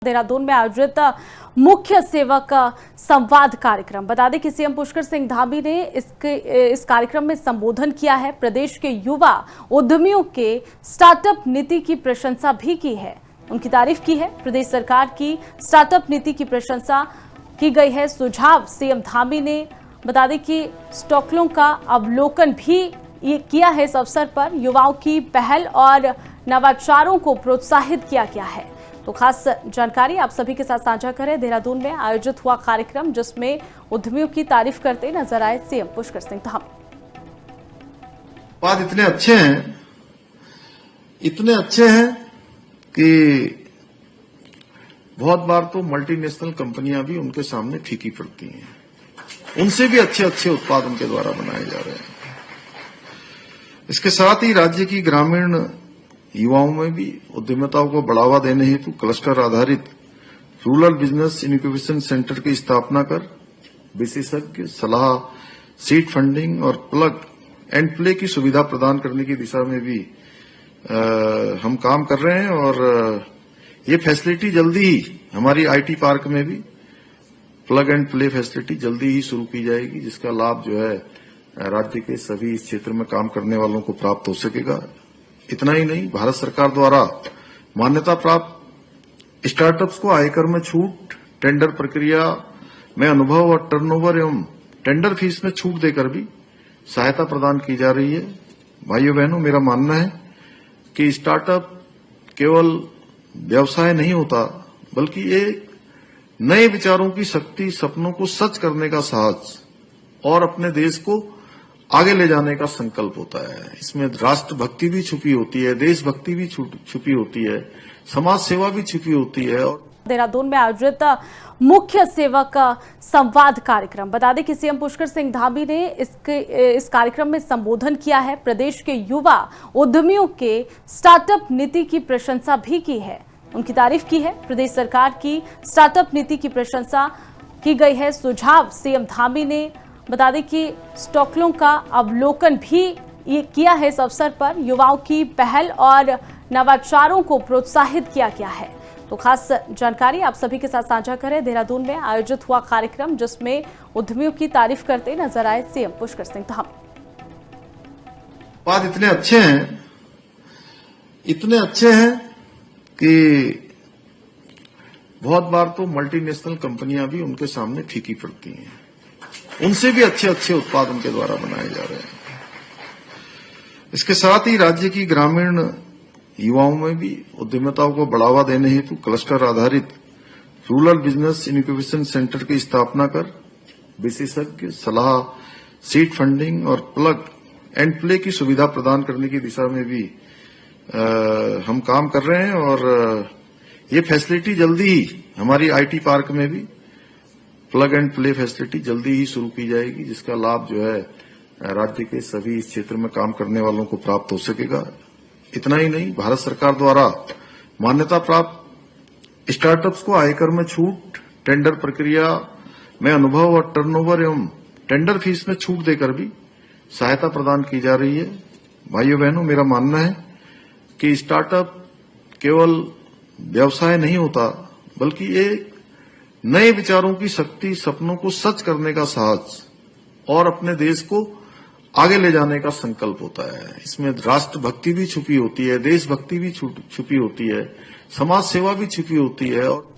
देहरादून में आयोजित मुख्य सेवक संवाद कार्यक्रम। बता दें कि सीएम पुष्कर सिंह धामी ने इस कार्यक्रम में संबोधन किया है। प्रदेश के युवा उद्यमियों के स्टार्टअप नीति की प्रशंसा भी की है, उनकी तारीफ की है। प्रदेश सरकार की स्टार्टअप नीति की प्रशंसा की गई है। सुझाव सीएम धामी ने बता दें कि स्टॉकलों का अवलोकन भी किया है। इस अवसर पर युवाओं की पहल और नवाचारों को प्रोत्साहित किया गया है। तो खास जानकारी आप सभी के साथ साझा करें। देहरादून में आयोजित हुआ कार्यक्रम जिसमें उद्यमियों की तारीफ करते नजर आए सीएम पुष्कर सिंह धामी। बात इतने अच्छे हैं कि बहुत बार तो मल्टीनेशनल कंपनियां भी उनके सामने फीकी पड़ती हैं। उनसे भी अच्छे उत्पाद उनके द्वारा बनाए जा रहे हैं। इसके साथ ही राज्य की ग्रामीण युवाओं में भी उद्यमिताओं को बढ़ावा देने हेतु क्लस्टर आधारित रूरल बिजनेस इनक्यूबेशन सेंटर की स्थापना कर विशेषज्ञ सलाह, सीड फंडिंग और प्लग एंड प्ले की सुविधा प्रदान करने की दिशा में भी हम काम कर रहे हैं। और ये फैसिलिटी जल्दी ही हमारी आईटी पार्क में भी प्लग एंड प्ले फैसिलिटी जल्दी ही शुरू की जाएगी, जिसका लाभ जो है राज्य के सभी इस क्षेत्र में काम करने वालों को प्राप्त हो सकेगा। इतना ही नहीं, भारत सरकार द्वारा मान्यता प्राप्त स्टार्टअप्स को आयकर में छूट, टेंडर प्रक्रिया में अनुभव और टर्नओवर एवं टेंडर फीस में छूट देकर भी सहायता प्रदान की जा रही है। भाइयों बहनों, मेरा मानना है कि स्टार्टअप केवल व्यवसाय नहीं होता, बल्कि एक नए विचारों की शक्ति, सपनों को सच करने का साहस और अपने देश को आगे ले जाने का संकल्प होता है। इसमें राष्ट्रभक्ति भी छुपी होती है, देशभक्ति भी छुपी होती है, समाज सेवा भी छुपी होती है। और देहरादून में आयोजित मुख्य सेवक संवाद कार्यक्रम। बता दें कि सीएम पुष्कर सिंह धामी ने इस कार्यक्रम में संबोधन किया है। प्रदेश के युवा उद्यमियों के स्टार्टअप नीति की प्रशंसा भी की है, उनकी तारीफ की है। प्रदेश सरकार की स्टार्टअप नीति की प्रशंसा की गई है। सुझाव सीएम धामी ने बता दें कि स्टॉकलों का अवलोकन भी किया है। इस अवसर पर युवाओं की पहल और नवाचारों को प्रोत्साहित किया गया है। तो खास जानकारी आप सभी के साथ साझा करें। देहरादून में आयोजित हुआ कार्यक्रम जिसमें उद्यमियों की तारीफ करते नजर आए सीएम पुष्कर सिंह धामी। बात इतने अच्छे हैं कि बहुत बार तो मल्टीनेशनल कंपनियां भी उनके सामने फीकी पड़ती हैं। उनसे भी अच्छे उत्पाद उनके द्वारा बनाए जा रहे हैं। इसके साथ ही राज्य की ग्रामीण युवाओं में भी उद्यमिताओं को बढ़ावा देने हेतु क्लस्टर आधारित रूरल बिजनेस इनक्यूबेशन सेंटर की स्थापना कर विशेषज्ञ सलाह, सीड फंडिंग और प्लग एंड प्ले की सुविधा प्रदान करने की दिशा में भी हम काम कर रहे हैं। और ये फैसिलिटी जल्दी ही हमारी आईटी पार्क में भी प्लग एंड प्ले फैसिलिटी जल्दी ही शुरू की जाएगी, जिसका लाभ जो है राज्य के सभी इस क्षेत्र में काम करने वालों को प्राप्त हो सकेगा। इतना ही नहीं, भारत सरकार द्वारा मान्यता प्राप्त स्टार्टअप्स को आयकर में छूट, टेंडर प्रक्रिया में अनुभव और टर्नओवर एवं टेंडर फीस में छूट देकर भी सहायता प्रदान की जा रही है। भाइयों बहनों, मेरा मानना है कि स्टार्टअप केवल व्यवसाय नहीं होता, बल्कि एक नए विचारों की शक्ति, सपनों को सच करने का साहस और अपने देश को आगे ले जाने का संकल्प होता है। इसमें राष्ट्रभक्ति भी छुपी होती है, देशभक्ति भी छुपी होती है, समाज सेवा भी छुपी होती है। और